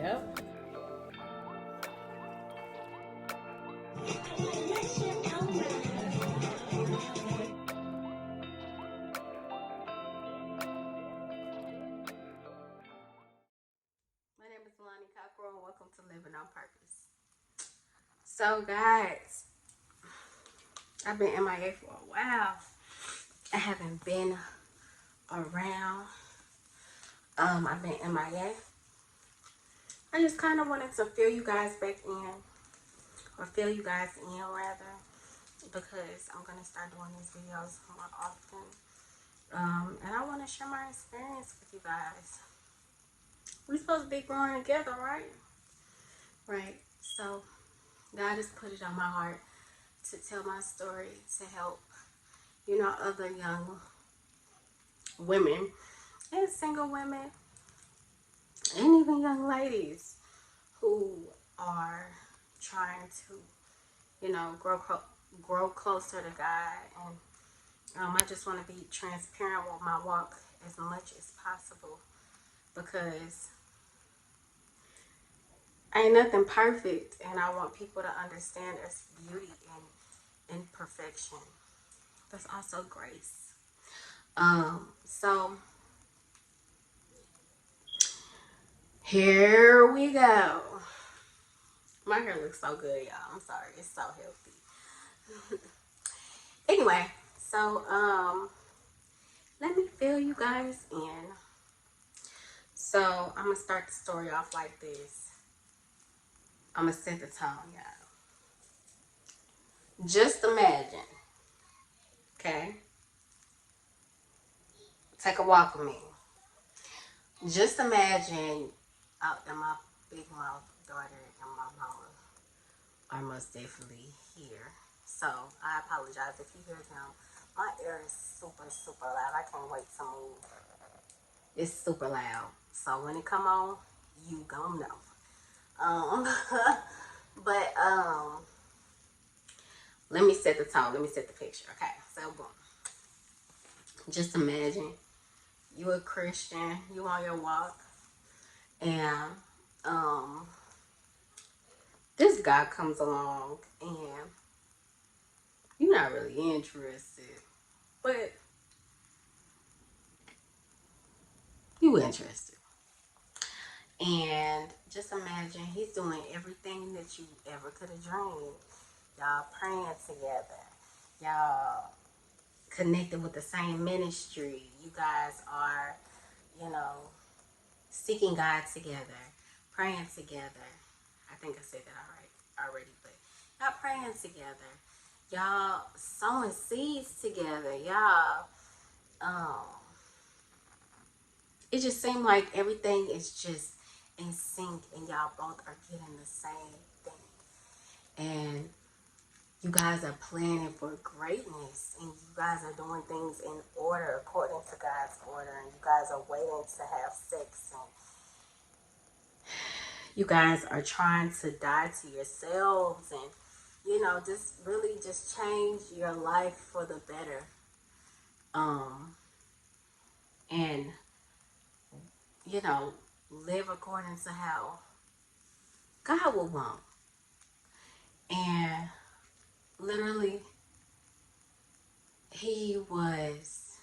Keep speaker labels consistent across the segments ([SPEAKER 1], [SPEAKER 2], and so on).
[SPEAKER 1] Yep. My name is Lonnie Cockrell and welcome to Living on Purpose. So guys, I've been MIA for a while. I haven't been around. I've been MIA. I just kind of wanted to fill you guys back in, or fill you guys in rather, because I'm going to start doing these videos more often. And I want to share my experience with you guys. We're supposed to be growing together, right? Right. So God has put it on my heart to tell my story, to help, other young women and single women and even young ladies who are trying to, grow closer to God. And I just want to be transparent with my walk as much as possible, because ain't nothing perfect, and I want people to understand there's beauty in imperfection. There's also grace. So here we go. My hair looks so good, y'all. I'm sorry, it's so healthy. Anyway, so let me fill you guys in. So I'm gonna start the story off like this. I'm gonna set the tone, y'all. Just imagine, okay? Take a walk with me. Just imagine out that my big mouth daughter and my mama are most definitely here. So I apologize if you hear them. My ear is super, super loud. I can't wait to move. It's super loud. So when it come on, you gon' know. But let me set the tone. Let me set the picture. Okay, so boom. Just imagine you a Christian, you on your walk, and this guy comes along and you're not really interested, but you interested. And just imagine he's doing everything that you ever could have dreamed. Y'all praying together. Y'all connected with the same ministry. You guys are, seeking God together, praying together. I think I said that already, but y'all praying together. Y'all sowing seeds together. Y'all, it just seemed like everything is just in sync, and y'all both are getting the same thing. And you guys are planning for greatness, and you guys are doing things in order, according to God's order, and you guys are waiting to have sex, and you guys are trying to die to yourselves, and just really just change your life for the better. And live according to how God will want. And literally, he was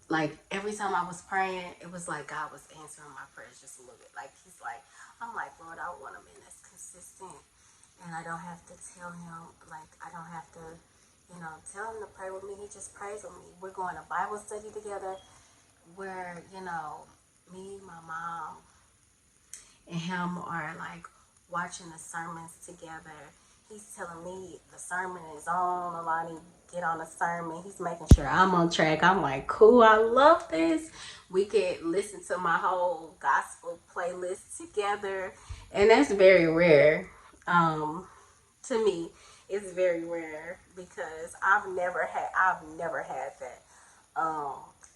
[SPEAKER 1] like, every time I was praying, it was like God was answering my prayers just a little bit. Like, he's like, I'm like, Lord, I want a man that's consistent. And I don't have to tell him, like, I don't have to, tell him to pray with me. He just prays with me. We're going to Bible study together where, me, my mom, and him are like watching the sermons together. He's telling me the sermon is on. Alani, get on the sermon. He's making sure I'm on track. I'm like, cool, I love this. We could listen to my whole gospel playlist together. And that's very rare. To me, it's very rare, because I've never had that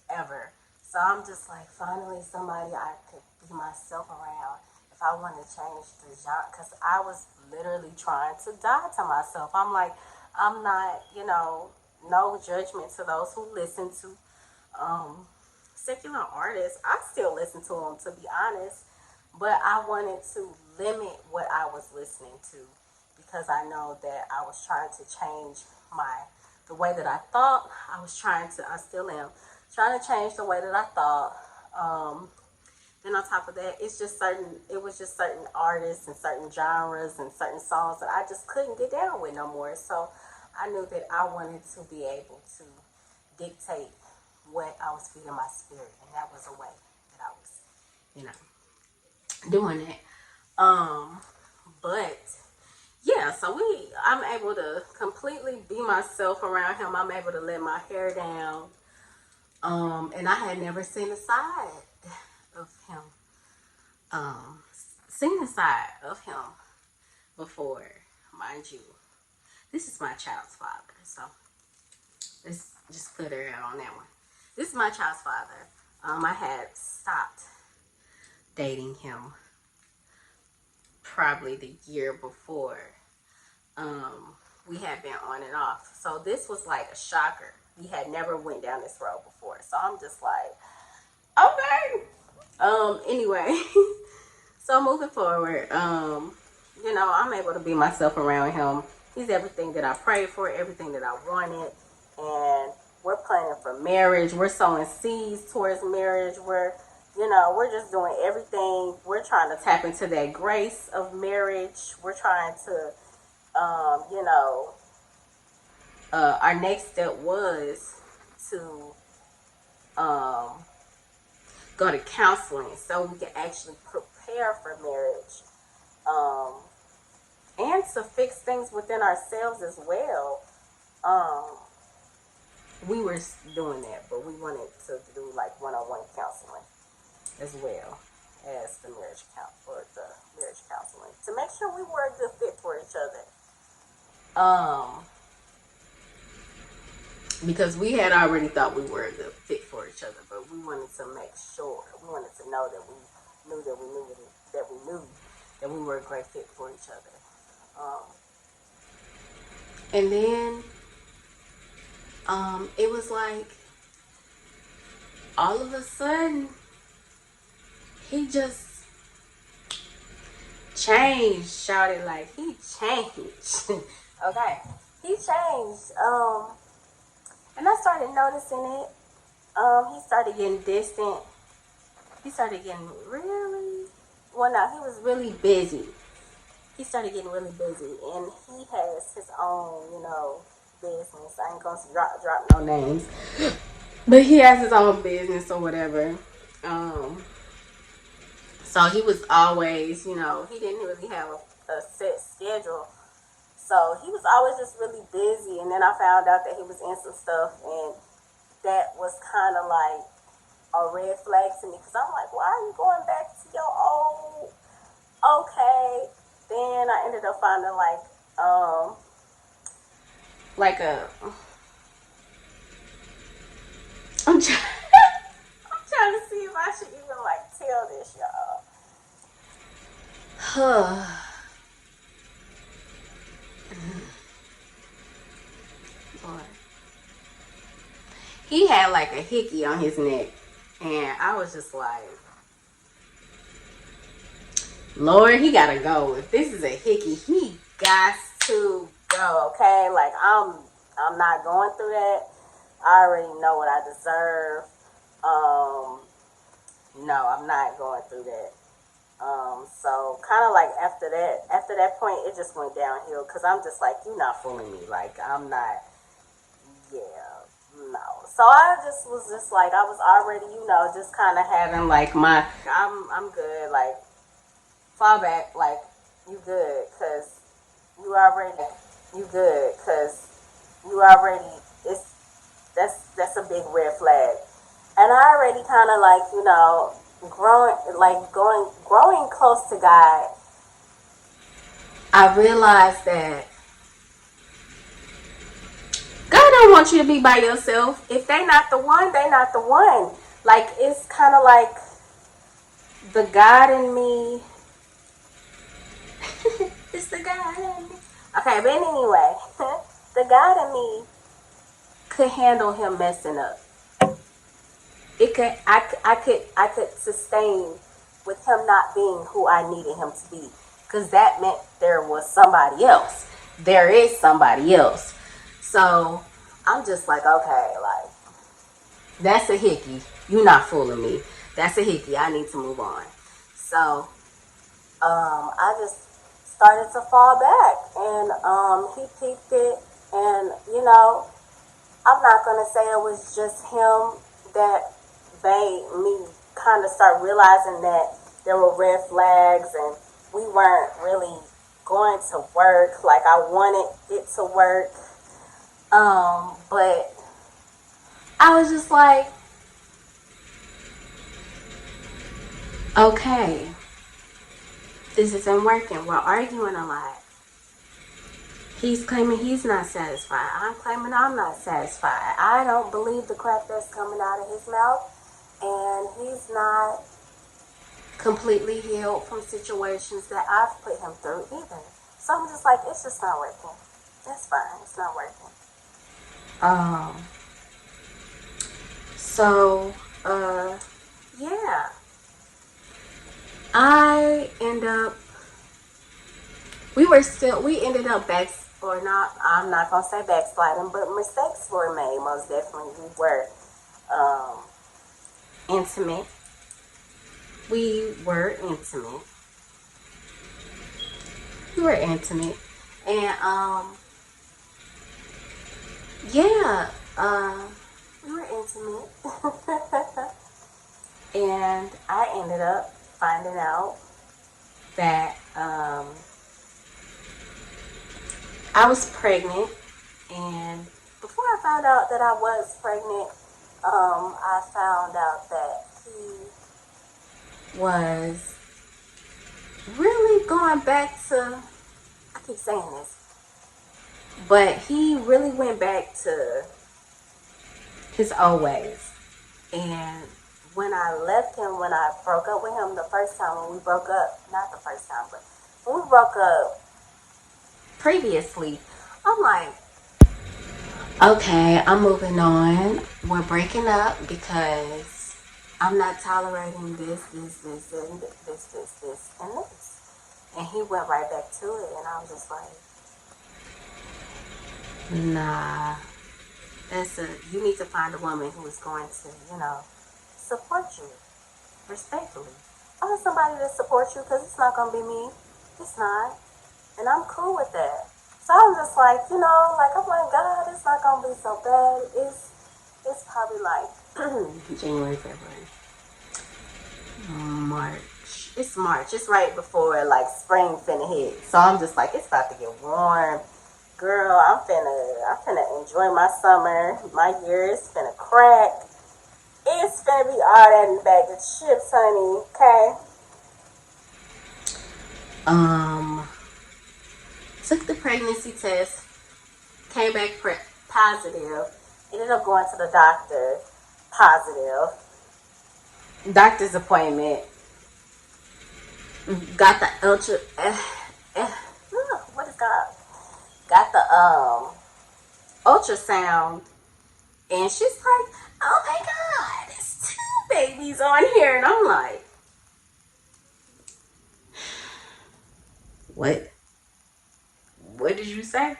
[SPEAKER 1] ever. So I'm just like, finally somebody I could be myself around if I want to change the genre, because I was literally trying to die to myself. I'm like, I'm not, no judgment to those who listen to secular artists. I still listen to them, to be honest. But I wanted to limit what I was listening to because I know that I was trying to change the way that I thought. I still am trying to change the way that I thought. Then on top of that, it was just certain artists and certain genres and certain songs that I just couldn't get down with no more. So I knew that I wanted to be able to dictate what I was feeding my spirit, and that was a way that I was, you know, doing it. But yeah, so I'm able to completely be myself around him. I'm able to let my hair down. And I had never seen a side of him. Seen a side of him before, mind you. This is my child's father, so let's just put her out on that one. This is my child's father. I had stopped dating him probably the year before. We had been on and off. So this was like a shocker. We had never went down this road before. So I'm just like, okay. Anyway, so moving forward, I'm able to be myself around him. He's everything that I prayed for, everything that I wanted. And we're planning for marriage. We're sowing seeds towards marriage. We're just doing everything. We're trying to tap into that grace of marriage. We're trying to, our next step was to go to counseling so we can actually prepare for marriage. And to fix things within ourselves as well. We were doing that, but we wanted to do like one-on-one counseling as well as the marriage counseling to make sure we were a good fit for each other. Because we had already thought we were a good fit for each other, but we wanted to make sure, we wanted to know that we knew that we were a great fit for each other. And then it was like all of a sudden he just changed, shouted like he changed. Okay, he changed. And I started noticing it. He started getting distant. He started getting he was really busy. He started getting really busy, and he has his own, business. I ain't gonna drop no names, but he has his own business or whatever. So he was always, he didn't really have a set schedule. So he was always just really busy, and then I found out that he was in some stuff, and that was kind of like a red flag to me, because I'm like, why are you going back to your old? Okay. Then I ended up finding like a I'm trying to see if I should even like tell this, y'all. Boy. He had like a hickey on his neck, and I was just like, Lord, he gotta go. If this is a hickey, he got to go. Okay, like I'm not going through that. I already know what I deserve. No, I'm not going through that. So kind of like after that point, it just went downhill, because I'm just like, you're not fooling me. Like, I'm not. Yeah, no. So I just was just like, I was already, just kind of having like I'm good. Like, fall back, like, you good, because you already, that's a big red flag. And I already kind of like, growing close to God, I realized that God don't want you to be by yourself. If they not the one, they not the one. Like, it's kind of like the God in me. It's the God in me. Okay, but anyway, the God in me could handle him messing up. I could sustain with him not being who I needed him to be. Because that meant there was somebody else. There is somebody else. So I'm just like, okay, like, that's a hickey. You're not fooling me. That's a hickey. I need to move on. So I just started to fall back. And he peeped it. And, I'm not going to say it was just him that made me kind of start realizing that there were red flags and we weren't really going to work like I wanted it to work. But I was just like, okay, this isn't working. We're arguing a lot. He's claiming he's not satisfied. I'm claiming I'm not satisfied. I don't believe the crap that's coming out of his mouth. And he's not completely healed from situations that I've put him through either. So I'm just like, it's just not working. It's fine. It's not working. So, yeah. We ended up or not, I'm not going to say backsliding, but mistakes were made. Most definitely we were, intimate. We were intimate. And, yeah, we were intimate. And I ended up finding out that, I was pregnant, and before I found out that I was pregnant, I found out that he was really going back to, I keep saying this, but he really went back to his old ways. And when I left him, when I broke up with him the first time, when we broke up, not the first time, but when we broke up previously, I'm like, okay, I'm moving on. We're breaking up because I'm not tolerating this, and this. And he went right back to it, and I was just like, nah, you need to find a woman who is going to, support you respectfully. Find somebody to support you, because it's not going to be me. It's not. And I'm cool with that. So I'm just like, like, oh my God, it's not going to be so bad. It's probably like January, February, March. It's March. It's right before like spring finna hit. So I'm just like, it's about to get warm. Girl, I'm finna enjoy my summer. My year is finna crack. It's finna be all that in the bag of chips, honey. Okay. Took the pregnancy test, came back positive, ended up going to the doctor, positive. Doctor's appointment, got the what is that? Got the ultrasound, and she's like, oh my God, there's 2 babies on here. And I'm like, what? What did you say?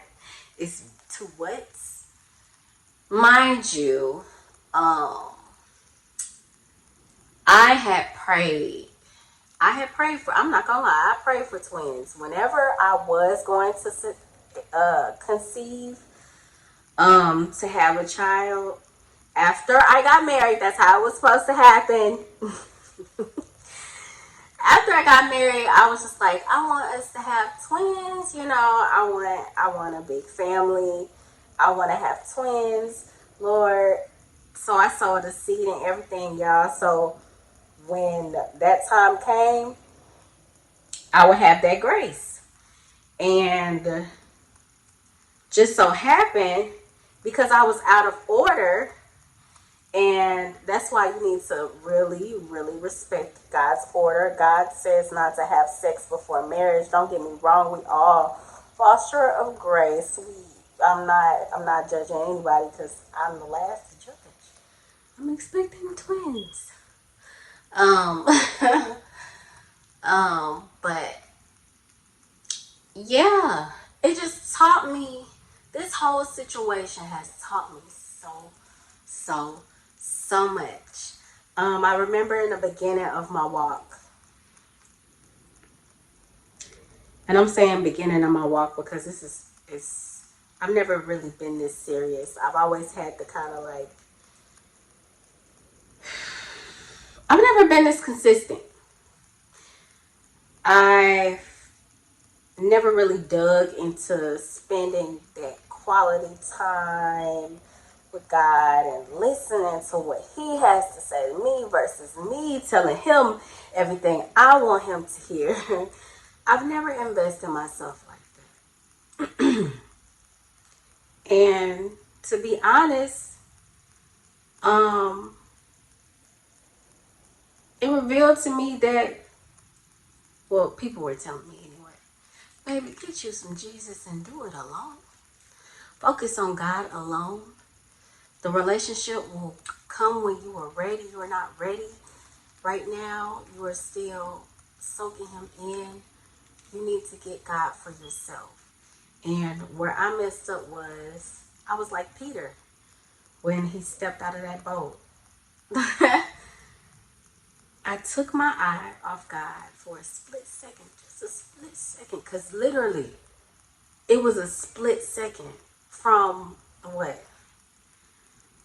[SPEAKER 1] It's 2 what? Mind you, I had prayed I'm not gonna lie, I prayed for twins. Whenever I was going to conceive, to have a child, after I got married, that's how it was supposed to happen. After I got married, I was just like, I want us to have twins, I want a big family. I want to have twins, Lord. So I sowed a seed and everything, y'all. So when that time came, I would have that grace. And just so happened, because I was out of order, and that's why you need to really, really respect God's order. God says not to have sex before marriage. Don't get me wrong, we all fall short of grace. I'm not judging anybody, because I'm the last to judge. I'm expecting twins. But yeah, it just taught me, this whole situation has taught me so much. I remember in the beginning of my walk, and I'm saying beginning of my walk because I've never really been this serious. I've always had the kind of like, I've never been this consistent. I've never really dug into spending that quality time with God and listening to what He has to say to me versus me telling Him everything I want Him to hear. I've never invested myself like that. And to be honest, it revealed to me that, well, people were telling me anyway, baby, get you some Jesus and do it alone. Focus on God alone. The relationship will come when you are ready. You are not ready right now. You are still soaking Him in. You need to get God for yourself. And where I messed up was, I was like Peter when he stepped out of that boat. I took my eye off God for a split second, just a split second, because literally it was a split second from what?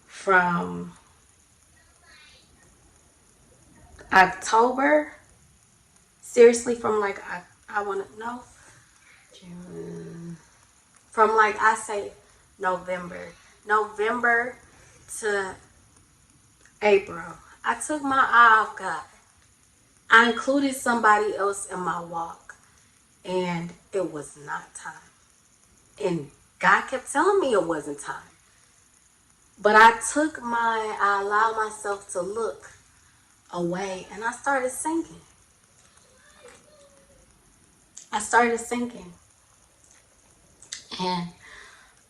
[SPEAKER 1] From October, seriously, from like, I want to know, June, from like, I say November to April, I took my eye off God. I included somebody else in my walk, and it was not time. And God kept telling me it wasn't time. But I allowed myself to look away, and I started sinking. And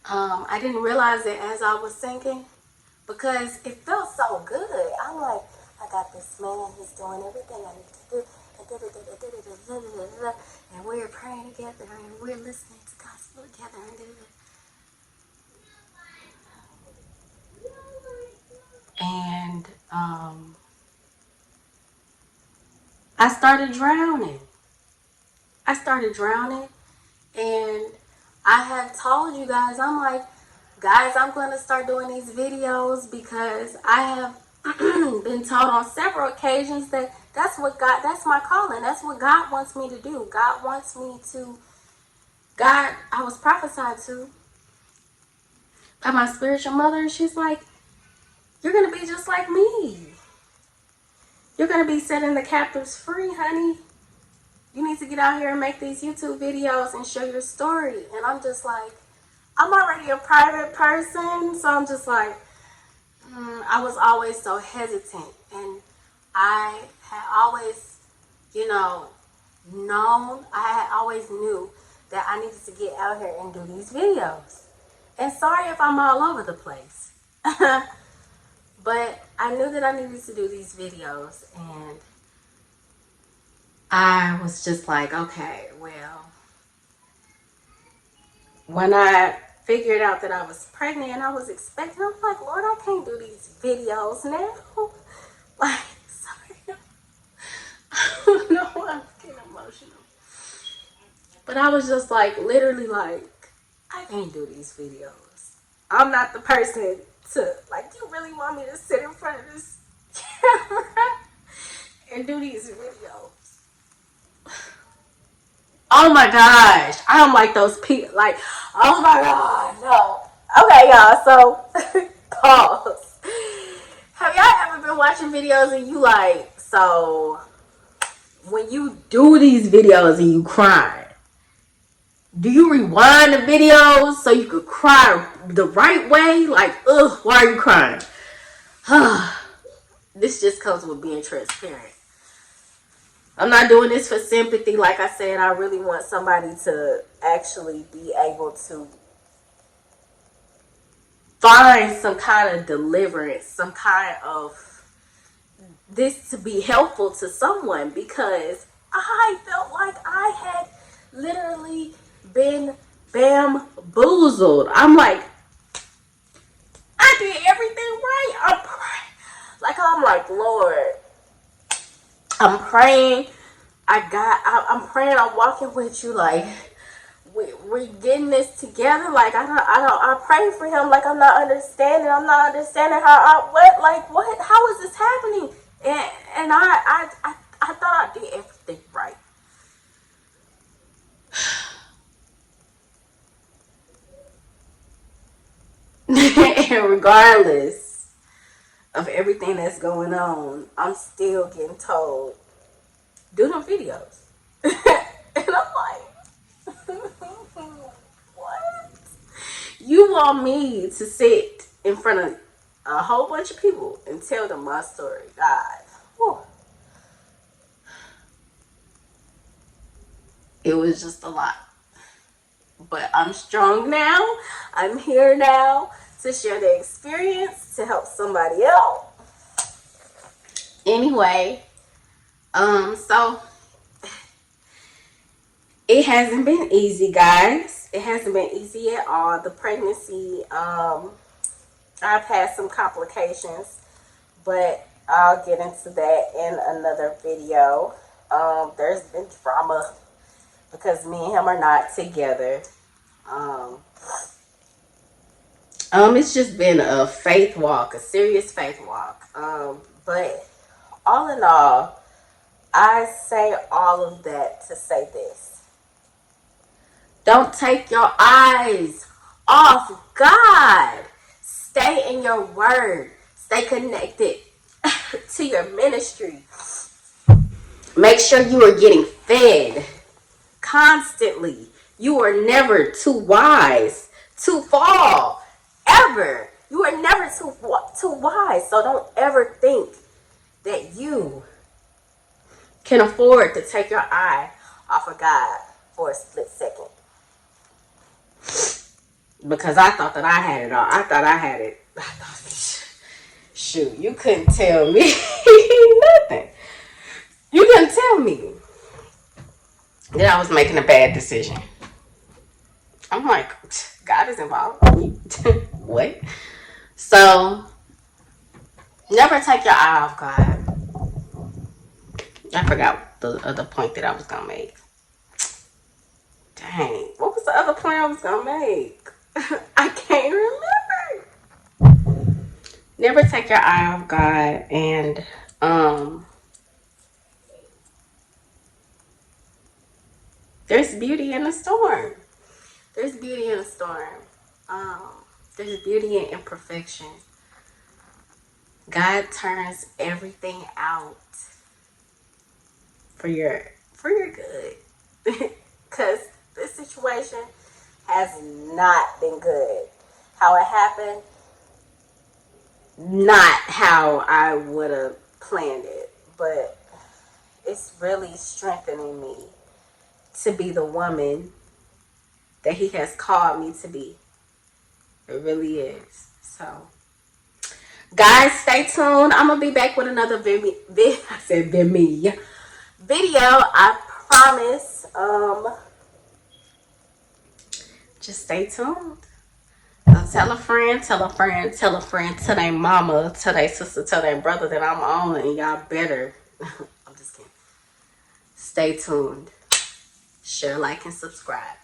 [SPEAKER 1] I didn't realize it as I was sinking because it felt so good. I'm like, I got this man, he's doing everything I need to do. And we're praying together and we're listening to gospel together. And I started drowning. And I have told you guys, I'm like, guys, I'm going to start doing these videos because I have been told on several occasions that that's my calling. That's what God wants me to do. I was prophesied to by my spiritual mother, and she's like, you're going to be just like me. You're going to be setting the captives free, honey. You need to get out here and make these YouTube videos and share your story. And I'm just like, I'm already a private person, so I'm just like, I was always so hesitant. And I had always, I always knew that I needed to get out here and do these videos. And sorry if I'm all over the place. But I knew that I needed to do these videos, and I was just like, okay, well, when I figured out that I was pregnant and I was expecting, I'm like, Lord, I can't do these videos now. Like, sorry. I don't know why I'm getting emotional. But I was just like, literally like, I can't do these videos. I'm not the person to, like, you really want me to sit in front of this camera and do these videos? Oh my gosh. I'm like those people, like, oh my God, no. Okay, y'all, so, pause. Have y'all ever been watching videos and you like, so, when you do these videos and you cry, do you rewind the videos so you could cry the right way? Like, ugh, why are you crying? This just comes with being transparent. I'm not doing this for sympathy. Like I said, I really want somebody to actually be able to find some kind of deliverance, some kind of this to be helpful to someone, because I felt like I had literally been bamboozled. I'm like, I did everything right. I'm like, Lord, I'm praying. I'm praying. I'm walking with you. Like, we're getting this together. Like, I pray for him. Like, I'm not understanding how is this happening? And I thought I did everything right. And regardless of everything that's going on, I'm still getting told, do them videos. And I'm like, what? You want me to sit in front of a whole bunch of people and tell them my story? God. Whew. It was just a lot. But I'm strong now. I'm here now to share the experience to help somebody else. Anyway, so it hasn't been easy, guys. It hasn't been easy at all. The pregnancy, I've had some complications, but I'll get into that in another video. There's been drama because me and him are not together. It's just been a faith walk, a serious faith walk. But all in all, I say all of that to say this. Don't take your eyes off God. Stay in your word. Stay connected to your ministry. Make sure you are getting fed constantly. You are never too wise to fall. Ever. You are never too wise. So don't ever think that you can afford to take your eye off of God for a split second. Because I thought that I had it all. I thought I had it. I thought, shoot, you couldn't tell me nothing. You couldn't tell me that I was making a bad decision. I'm like, God is involved. What? So, never take your eye off God. I forgot the other point that I was going to make. Dang. What was the other point I was going to make? I can't remember. Never take your eye off God. And, there's beauty in the storm. There's beauty in the storm. There's beauty in imperfection. God turns everything out for your good. Because this situation has not been good. How it happened, not how I would have planned it. But it's really strengthening me to be the woman that he has called me to be. It really is. So, guys, stay tuned. I'm gonna be back with another video. I promise. Just stay tuned. Tell a friend, tell a friend, tell a friend, tell their mama, tell their sister, tell their brother that I'm on, and y'all better. I'm just kidding. Stay tuned. Share, like, and subscribe.